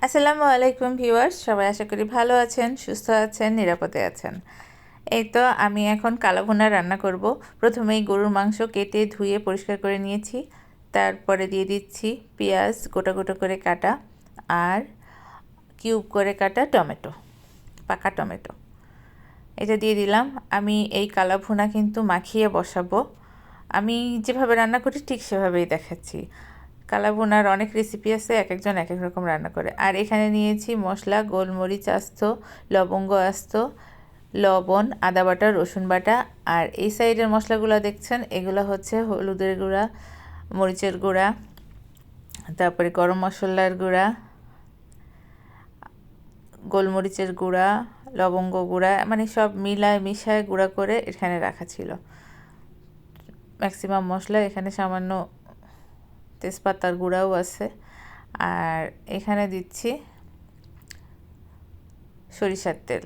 আসসালামু আলাইকুম ভিউয়ার্স, সবাই আশা করি ভালো আছেন, সুস্থ আছেন, নিরাপদে আছেন। এই তো আমি এখন কালাভুনা রান্না করব। প্রথমেই গরুর মাংস কেটে ধুয়ে পরিষ্কার করে নিয়েছি। তারপরে দিয়ে দিচ্ছি পেঁয়াজ গোটা গোটা করে কাটা আর কিউব করে কাটা টমেটো, পাকা টমেটো। এটা দিয়ে দিলাম। আমি এই কালাভুনা কিন্তু মাখিয়ে বসাবো। আমি যেভাবে রান্না করি ঠিক সেভাবেই দেখাচ্ছি। কালাভুনার অনেক রেসিপি আছে, এক একজন এক এক রকম রান্না করে। আর এখানে নিয়েছি মশলা, গোলমরিচ আস্ত, লবঙ্গ আস্ত, লবণ, আদা বাটা, রসুন বাটা। আর এই সাইডের মশলাগুলো দেখছেন, এগুলো হচ্ছে হলুদের গুঁড়া, মরিচের গুঁড়া, তারপরে গরম মশলার গুঁড়া, গোলমরিচের গুঁড়া, লবঙ্গ গুঁড়া, মানে সব মিলায় মিশায় গুঁড়া করে এখানে রাখা ছিল। ম্যাক্সিমাম মশলা এখানে, সামান্য তেজপাতার গুঁড়াও আছে। আর এখানে দিচ্ছি সরিষার তেল।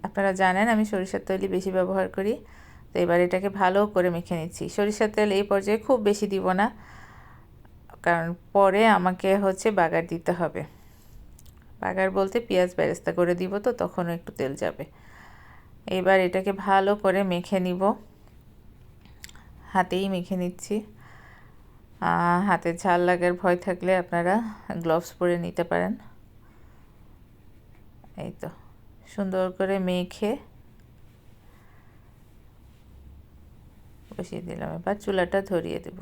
আপনারা জানেন আমি সরিষার তেলই বেশি ব্যবহার করি। তো এবার এটাকে ভালো করে মেখে নিচ্ছি। সরিষার তেল এই পর্যায়ে খুব বেশি দিব না, কারণ পরে আমাকে বাগার দিতে হবে। বাগার বলতে পেঁয়াজ বেরেস্তা করে দিব, তো তখনও একটু তেল যাবে। এবার এটাকে ভালো করে মেখে নিব, হাতেই মেখে নিচ্ছি। হাতে ঝাল লাগার ভয় থাকলে আপনারা গ্লাভস পরে নিতে পারেন। এই তো সুন্দর করে মেখে বসিয়ে দিলাম। এবার চুলাটা ধরিয়ে দেব।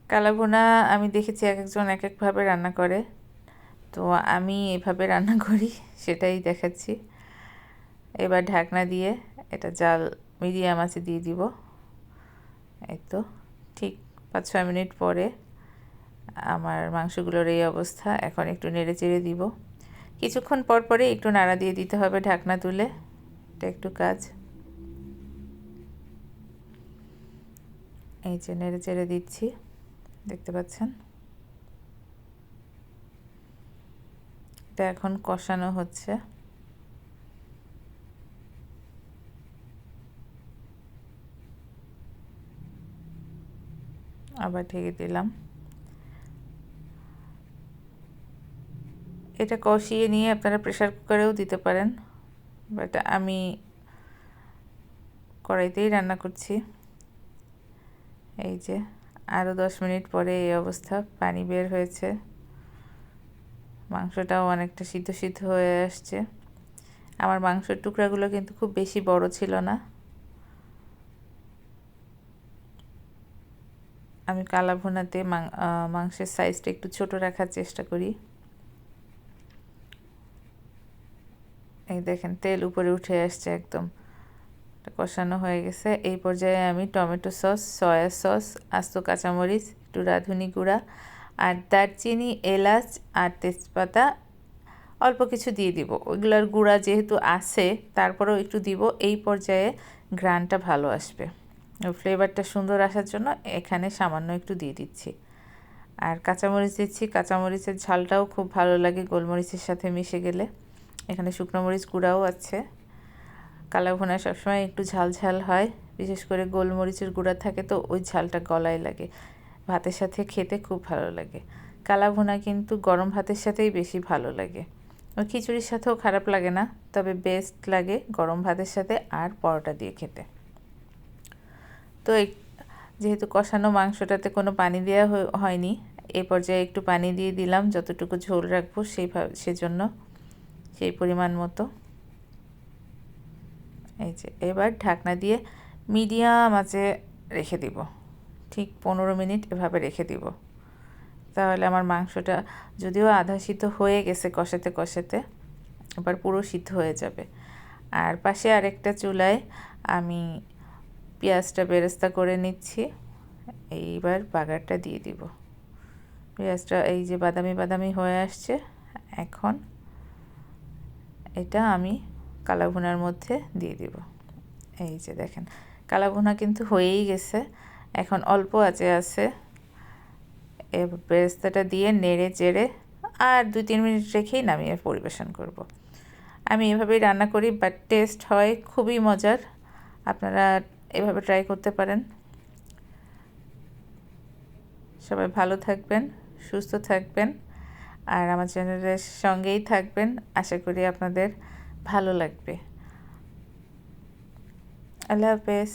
কালাভুনা আমি দেখেছি এক একজন এক একভাবে রান্না করে, তো আমি এভাবে রান্না করি, সেটাই দেখাচ্ছি। এবার ঢাকনা দিয়ে এটা জাল মিডিয়াম আঁচে দিয়ে দিব। এই তো ঠিক 5-6 মিনিট পরে আমার মাংসগুলোর এই অবস্থা। এখন একটু নেড়ে চেড়ে দিব। কিছুক্ষণ পর পরে একটু নাড়া দিয়ে দিতে হবে ঢাকনা তুলে, এটা একটু কাজ। এই যে নেড়ে চেড়ে দিচ্ছি, দেখতে পাচ্ছেন। এটা এখন কষানো হচ্ছে। আবার ঢেকে দিলাম। এটা কষিয়ে নিয়ে আপনারা প্রেসার কুকারেও দিতে পারেন, বাট আমি কড়াইতেই রান্না করছি। এই যে আরও 10 মিনিট পরে এই অবস্থা, পানি বের হয়েছে, মাংসটাও অনেকটা সিদ্ধ সিদ্ধ হয়ে আসছে। আমার মাংসের টুকরাগুলো কিন্তু খুব বেশি বড় ছিল না। আমি কালাভুনাতে মাংসের সাইজটা একটু ছোট রাখার চেষ্টা করি। এই দেখেন তেল উপরে উঠে আসছে, একদম কষানো হয়ে গেছে। এই পর্যায়ে আমি টমেটো সস, সয়া সস, আস্ত কাঁচামরিচ, একটু রাঁধুনি গুঁড়া আর দারচিনি, এলাচ আর তেজপাতা অল্প কিছু দিয়ে দিব। ওইগুলোর গুঁড়া যেহেতু আছে, তারপরেও একটু দিব। এই পর্যায়ে ঘ্রাণটা ভালো আসবে, ফ্লেভারটা সুন্দর আসার জন্য এখানে সামান্য একটু দিয়ে দিচ্ছি। আর কাঁচামরিচ দিচ্ছি, কাঁচামরিচের ঝালটাও খুব ভালো লাগে গোলমরিচের সাথে মিশে গেলে। এখানে শুকনো মরিচ গুঁড়াও আছে। কালাভুনা সবসময় একটু ঝাল ঝাল হয়, বিশেষ করে গোলমরিচের গুঁড়া থাকে, তো ওই ঝালটা গলায় লাগে, ভাতের সাথে খেতে খুব ভালো লাগে। কালাভুনা কিন্তু গরম ভাতের সাথেই বেশি ভালো লাগে, ওই খিচুড়ির সাথেও খারাপ লাগে না, তবে বেস্ট লাগে গরম ভাতের সাথে আর পরোটা দিয়ে খেতে। তো যেহেতু কষানো মাংসটাতে কোনো পানি দেওয়া হয়নি, এই পর্যায়ে একটু পানি দিয়ে দিলাম, যতটুকু ঝোল রাখবো সেজন্য সেই পরিমাণ মতো। এই যে এবার ঢাকনা দিয়ে মিডিয়াম আঁচে রেখে দিব, ঠিক 15 মিনিট এভাবে রেখে দিব। তাহলে আমার মাংসটা যদিও আধা সিদ্ধ হয়ে গেছে কষাতে কষাতে, এবার পুরো সিদ্ধ হয়ে যাবে। আর পাশে আরেকটা চুলায় আমি পেঁয়াজটা বেরেস্তা করে নিচ্ছি। এইবার বাগারটা দিয়ে দিব। পেঁয়াজটা এই যে বাদামি বাদামি হয়ে আসছে, এখন এটা আমি কালাভুনার মধ্যে দিয়ে দিব। এই যে দেখেন কালাভুনা কিন্তু হয়েই গেছে, এখন অল্প আঁচে আছে। বেরেস্তাটা দিয়ে নেড়ে চেড়ে আর 2-3 মিনিট রেখেই নামিয়ে পরিবেশন করব। আমি এভাবেই রান্না করি, বাট টেস্ট হয় খুবই মজার। আপনারা এভাবে ট্রাই করতে পারেন। সবাই ভালো থাকবেন, সুস্থ থাকবেন আর আমার চ্যানেলের সঙ্গেই থাকবেন। আশা করি আপনাদের ভালো লাগবে। আল্লাহ হাফেজ।